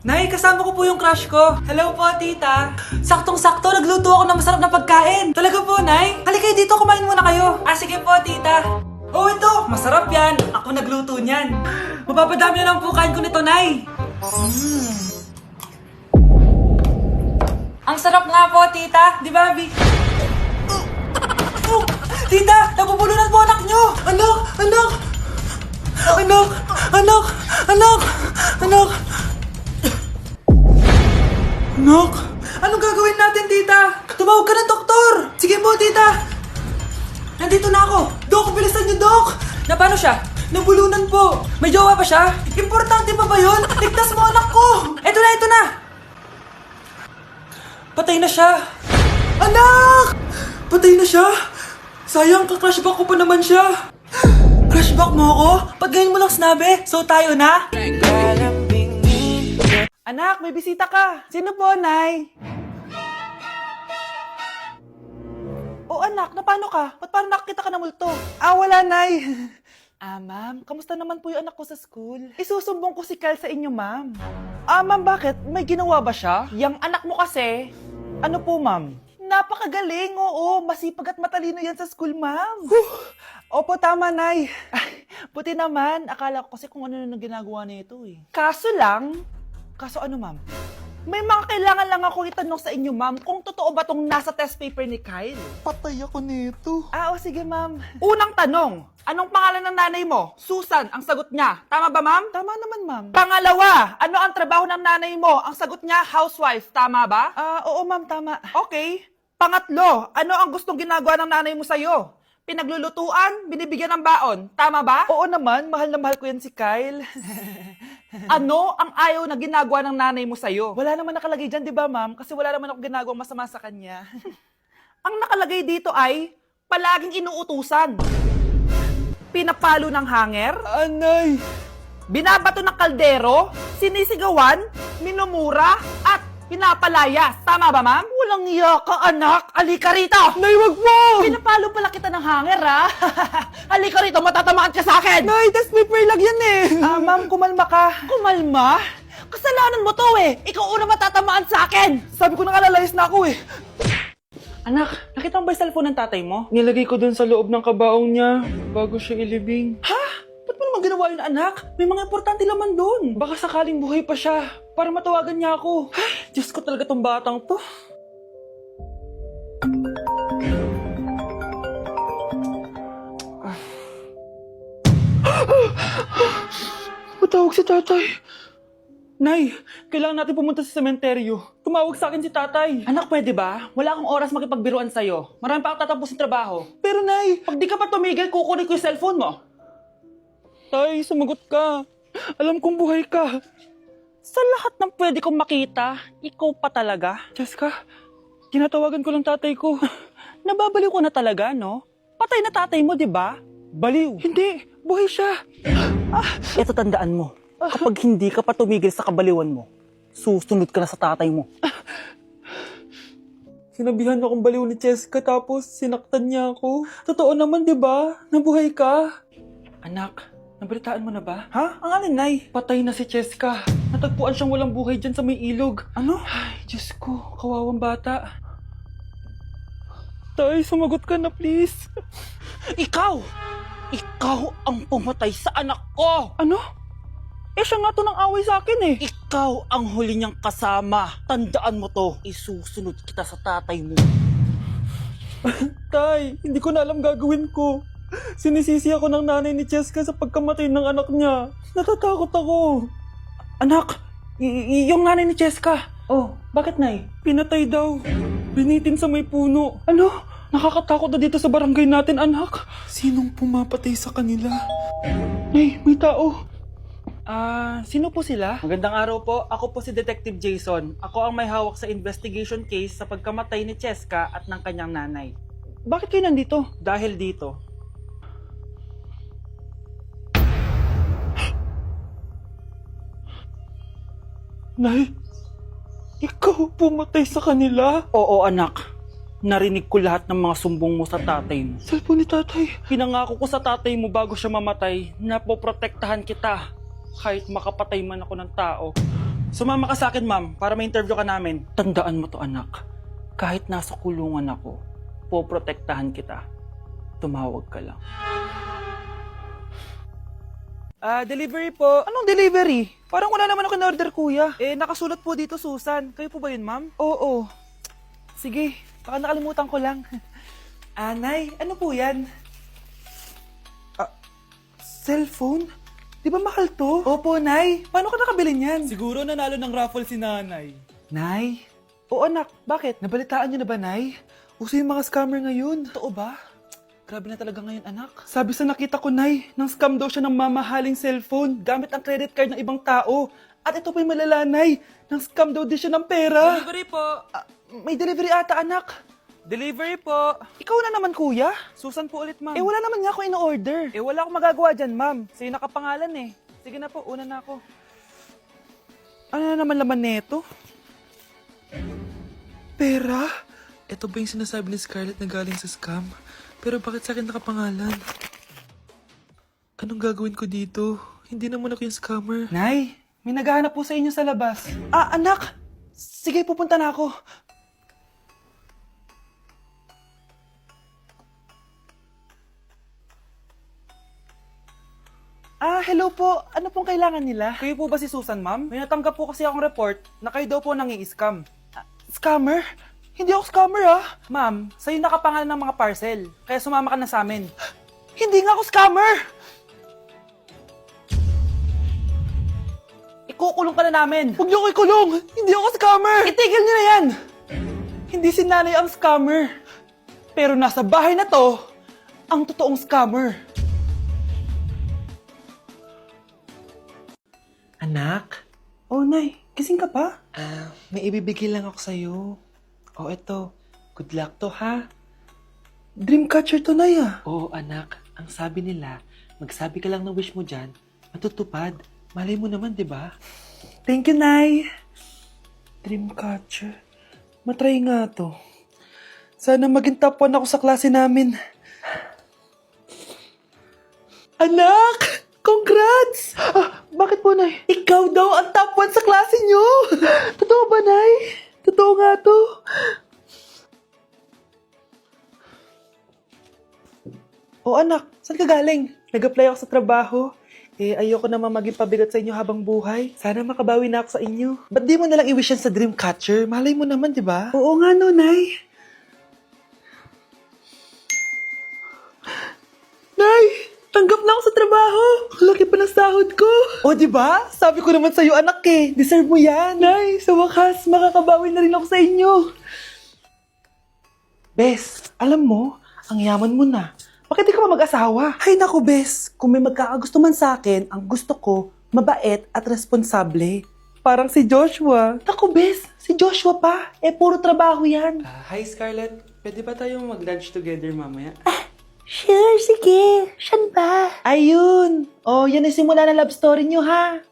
Nay, kasama ko po yung crush ko. Hello po, tita. Saktong-sakto, nagluto ako ng masarap na pagkain. Talaga po, Nay? Halika dito, kumain muna kayo. Sige po, tita. Oh, ito, masarap yan. Ako nagluto niyan. Mapapadami na lang po kain ko nito, Nay. Ang sarap nga po, tita. Di ba, Abby? Oh, tita, nabubulunan po anak nyo. Anak, anak. Anak, anak, anak, anak. Anak, anong gagawin natin, tita? Tumawag ka ng doktor. Sige po, tita. Nandito na ako. Dok, bilisan niyo, Dok. Na paano siya? Nabulunan po. May jowa pa siya? Importante pa ba yun? Ligtas mo anak ko. Ito na, ito na. Patay na siya. Anak! Patay na siya? Sayang, ka-crushback ko pa naman siya. Crushback mo ako? Pag ngayon mo lang sinabi, so tayo na? Anak, may bisita ka. Sino po, Nay? Oh, anak, na paano ka? Ba't parang nakakita ka na multo? Wala, Nay. Ma'am, kamusta naman po yung anak ko sa school? Isusumbong ko si Kyle sa inyo, ma'am. Ma'am, bakit? May ginawa ba siya? Yang anak mo kasi, ano po, ma'am? Napakagaling, oo. Masipag at matalino yan sa school, ma'am. Opo, tama, Nay. Buti naman. Akala ko kasi kung ano na ginagawa nito eh. Kaso ano, ma'am? May mga kailangan lang ako itanong sa inyo, ma'am, kung totoo ba tong nasa test paper ni Kyle? Patay ako nito. Sige, ma'am. Unang tanong, anong pangalan ng nanay mo? Susan, ang sagot niya. Tama ba, ma'am? Tama naman, ma'am. Pangalawa, ano ang trabaho ng nanay mo? Ang sagot niya, housewife. Tama ba? Oo, ma'am, tama. Okay. Pangatlo, ano ang gustong ginagawa ng nanay mo sa'yo? Pinaglulutuan, binibigyan ng baon. Tama ba? Oo naman, mahal na mahal ko yan si Kyle. Ano ang ayaw na ginagawa ng nanay mo sa'yo? Wala naman nakalagay dyan, di ba, ma'am? Kasi wala naman ako ginagawang masama sa kanya. Ang nakalagay dito ay palaging inuutusan. Pinapalo ng hanger. Anay! Binabato ng kaldero. Sinisigawan. Minumura. At pinapalayas. Tama ba, ma'am? Walang iya ka, anak. Halika rito. Nay, wag mo! Pinapalo pala kita ng hanger, ha? Halika rito, matatamaan ka sa akin. Nay, test paper lang yan eh! Ma'am, kumalma ka. Kumalma? Kasalanan mo to eh. Ikaw una matatamaan sa akin. Sabi ko nakalayas na ako eh. Anak, nakita mo ba yung cellphone ng tatay mo? Nilagay ko dun sa loob ng kabaong niya bago siya ilibing. Ha? Ba't mo naman ginawa yun, anak? May mga importante laman doon. Baka sakaling buhay pa siya para matawagan niya ako. Ay, Diyos ko talaga tong batang to. Matawag si tatay. Nay, kailangan natin pumunta sa sementeryo. Tumawag sa akin si tatay. Anak, pwede ba? Wala akong oras makipagbiruan sa'yo. Marami pa akong tatapusin trabaho. Pero nay, Pag di ka pa tumigil, kukunin ko yung cellphone mo. tay, sumagot ka. Alam kong buhay ka. Sa lahat ng pwede kong makita, ikaw pa talaga. Jessica, tinatawagan ko lang tatay ko. Nababaliw ko na talaga, no? Patay na tatay mo, di ba? Baliw. Hindi, buhay siya. Ito tandaan mo. Kapag hindi ka pa tumigil sa kabaliwan mo, susunod ka na sa tatay mo. Sinabihan akong baliw ni Jessica tapos sinaktan niya ako. Totoo naman, di ba? Nabuhay ka. Anak, nabalitaan mo na ba? Ha? Ang alin, Nay? Patay na si Jessica. Natagpuan siyang walang buhay dyan sa may ilog. Ano? Ay, Diyos ko, kawawang bata. Tay, sumagot ka na please. Ikaw! Ikaw ang pumatay sa anak ko! Ano? Siya nga to ng away sa akin eh. Ikaw ang huli niyang kasama. Tandaan mo to. Isusunod kita sa tatay mo. Tay, hindi ko na alam gagawin ko. Sinisisi ako ng nanay ni Jessica sa pagkamatay ng anak niya. Natatakot ako. Anak, yung nanay ni Jessica. Oh, Bakit, Nay? pinatay daw. Binitin sa may puno. Ano? Nakakatakot na dito sa barangay natin, anak. Sinong pumapatay sa kanila? Nay, may tao. Sino po sila? Magandang araw po. Ako po si Detective Jason. Ako ang may hawak sa investigation case sa pagkamatay ni Cheska at ng kanyang nanay. Bakit kayo nandito? Dahil dito. Nay, ikaw pumatay sa kanila? Oo, anak. Narinig ko lahat ng mga sumbong mo sa tatay mo. Cellphone ni tatay. Pinangako ko sa tatay mo bago siya mamatay na poprotektahan kita kahit makapatay man ako ng tao. Sumama ka sa akin, ma'am, para ma-interview ka namin. Tandaan mo to, anak. Kahit nasa kulungan ako, poprotektahan kita. Tumawag ka lang. Delivery po. Anong delivery? Parang wala naman ako in-order, kuya. Nakasulat po dito, Susan. Kayo po ba yun, ma'am? Oo. Sige, baka nakalimutan ko lang. Nay, ano po yan? Cellphone? Di ba mahal to? Opo, Nay. Paano ka nakabili niyan? Siguro nanalo ng raffle si nanay. Nay? Oo, anak. Bakit? Nabalitaan niyo na ba, Nay? Uso yung mga scammer ngayon. Totoo ba? Grabe na talaga ngayon, anak. Sabi sa nakita ko, Nay, nang scam daw siya ng mamahaling cellphone gamit ang credit card ng ibang tao. At ito pa yung malala, Nay. Nang scam daw din siya ng pera. Delivery po. May delivery ata, anak. Delivery po. Ikaw na naman, kuya. Susan po ulit, ma'am. Wala naman nga ako in-order. Wala akong magagawa dyan, ma'am. Sa'yo nakapangalan eh. Sige na po, una na ako. Ano na naman laman neto? Pera? Ito ba yung sinasabi ni Scarlett na galing sa scam? Pero bakit sa akin nakapangalan? Anong gagawin ko dito? Hindi naman ako yung scammer. Nay, may naghahanap po sa inyo sa labas. Anak! Sige, pupunta na ako. Hello po. Ano pong kailangan nila? Kayo po ba si Susan, ma'am? May natanggap po kasi akong report na kayo daw po nangi-scam. Scammer? Hindi ako scammer, Ma'am, sa'yo nakapangalan ng mga parcel. Kaya sumama ka na sa amin. Hindi nga ako scammer! Ikukulong ka na namin. Huwag niyo ko ikulong! Hindi ako scammer! Itigil niyo na yan! Hindi si nanay ang scammer. Pero nasa bahay na to, ang totoong scammer. Anak? Oh, Nay, gising ka pa? May ibibigay lang ako sa'yo. Eto. Good luck to, ha? Dreamcatcher to, Nay, Oo, anak. Ang sabi nila, magsabi ka lang ng wish mo dyan, matutupad. Malay mo naman, di ba? Thank you, Nay. Dreamcatcher. Matry nga to. Sana maging top 1 ako sa klase namin. Anak! Congrats! Bakit po, Nay? Ikaw daw ang top 1 sa klase niyo! Totoo ba, Nay? Totoo nga to. Anak, saan ka galing? Nag-apply ako sa trabaho. Ayoko naman maging pabigat sa inyo habang buhay. Sana makabawi na ako sa inyo. Ba't di mo nalang i-wish yan sa Dreamcatcher? Malay mo naman, di ba? Oo nga, no, Nay. Nay! Tanggap na ako sa trabaho! Ang laki pa ng sahod ko! O, di ba? Sabi ko naman sa'yo, anak eh. Deserve mo yan. Nay, sa wakas, makakabawi na rin ako sa inyo. Bes, alam mo, ang yaman mo na. Bakit di ka pa mag-asawa? Ay naku, Bes. Kung may magkakagusto man sa akin, ang gusto ko, mabait at responsable. Parang si Joshua. Naku, Bes. Si Joshua pa. Puro trabaho yan. Hi, Scarlett. Pwede ba tayong mag-lunch together mamaya? Sure, sige. Siyan ba? Ayun. Yan ay simula na love story nyo, ha?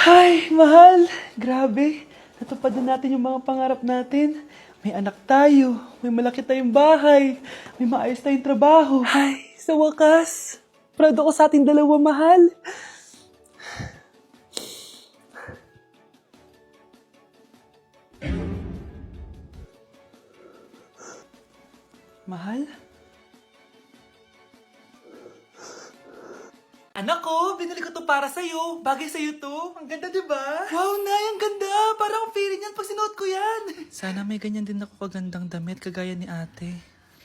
Ay, mahal. Grabe. Natupad na natin yung mga pangarap natin. May anak tayo. May malaki tayong bahay. May maayos tayong trabaho. Ay, sa wakas. Proud ako sa ating dalawa, mahal. Mahal? Anak ko, binili ko to para sa'yo. Bagay sa'yo to. Ang ganda, di ba? Wow, Nay, ang ganda. Parang ang feeling yan pag sinuot ko yan. Sana may ganyan din ako kagandang damit kagaya ni ate.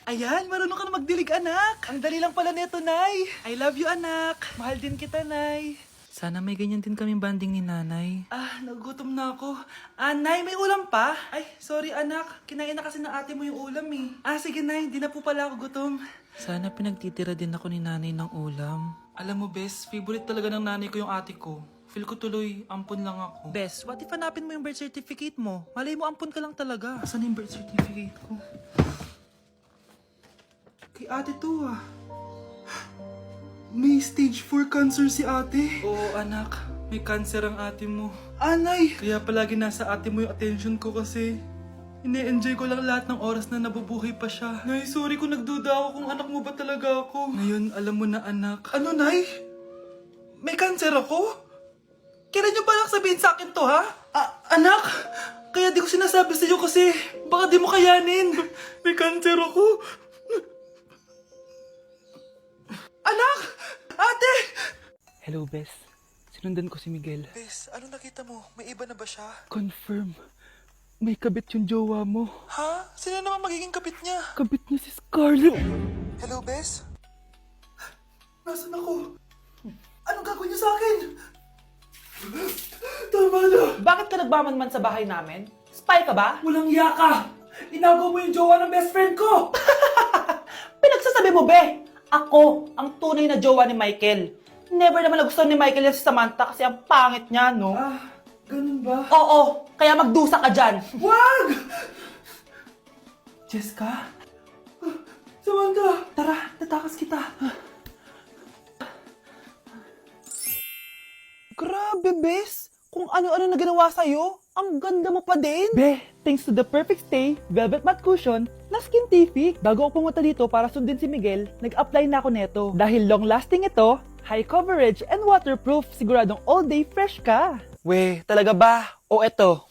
Ayan, marunong ka na magdilig, anak. Ang dali lang pala neto, Nay. I love you, anak. Mahal din kita, Nay. Sana may ganyan din kaming banding ni nanay. Nagugutom na ako. Nay, may ulam pa? Ay, sorry, anak. Kinain na kasi ng ate mo yung ulam, eh. Sige, Nay. Di na po pala ako gutom. Sana pinagtitira din ako ni nanay ng ulam. Alam mo, Bes, favorite talaga ng nanay ko yung ate ko. Feel ko tuloy, ampun lang ako. Bes, what if hanapin mo yung birth certificate mo? Malay mo, ampun ka lang talaga. Asan yung birth certificate ko? Kay ate to, May stage 4 cancer si ate. Oo, anak. May cancer ang ate mo. Nay! Kaya palagi nasa ate mo yung attention ko kasi ine-enjoy ko lang lahat ng oras na nabubuhay pa siya. Nay, sorry kung nagduda ako kung anak mo ba talaga ako. Ngayon, alam mo na, anak. Ano, Nay? May cancer ako? Kailan niyo balak sabihin sa akin to, ha? Anak, kaya di ko sinasabi sa iyo kasi baka di mo kayanin. May cancer ako. Anak! Ate! Hello, Bes. Sinundan ko si Miguel. Bes, ano nakita mo? May iba na ba siya? Confirm. May kabit yung jowa mo. Ha? Sino naman magiging kapit niya? Kabit niya si Scarlett. Hello, Bes? Nasaan ako? Anong gagawin niyo sa akin? Tama na! Bakit ka nagmamanman sa bahay namin? Spy ka ba? Walang yaka! Inagaw mo yung jowa ng best friend ko! Pinagsasabi mo, be! Ako ang tunay na jowa ni Michael. Never naman nagustuhan ni Michael yan si Samantha kasi ang pangit niya, no? Ganun ba? Oo, kaya magdusa ka dyan. Wag! Jessica? Samantha! Tara, tatakas kita. Grabe, bes. Kung ano-ano na ginawa sa'yo, ang ganda mo pa din. Be, thanks to the perfect stay, velvet matte cushion, na Skintific. Bago ako pumunta dito para sundin si Miguel, nag-apply na ako neto. Dahil long-lasting ito, high coverage, and waterproof, siguradong all day fresh ka. We, talaga ba? O eto.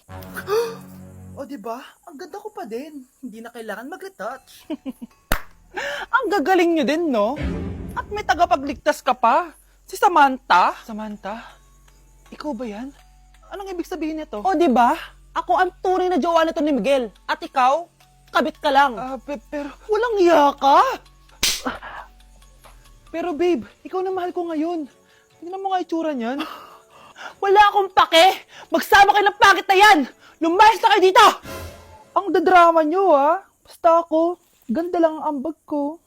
O, diba? Ang ganda ko pa din. Hindi na kailangan mag-retouch. Ang gagaling nyo din, no? At may tagapagligtas ka pa. Si Samantha. Samantha, ikaw ba yan? Anong ibig sabihin nito? O, diba? Ako ang tunay na jowa nito ni Miguel. At ikaw, kabit ka lang. Pero... Walang iya ka. Pero babe, ikaw na mahal ko ngayon. Tingnan mo nga itsura niyan. Wala akong pake. Magsama kayo ng pakit na yan. Lumayas na kayo dito. Ang dadrama nyo, ha? Basta ako, ganda lang ang ambag ko.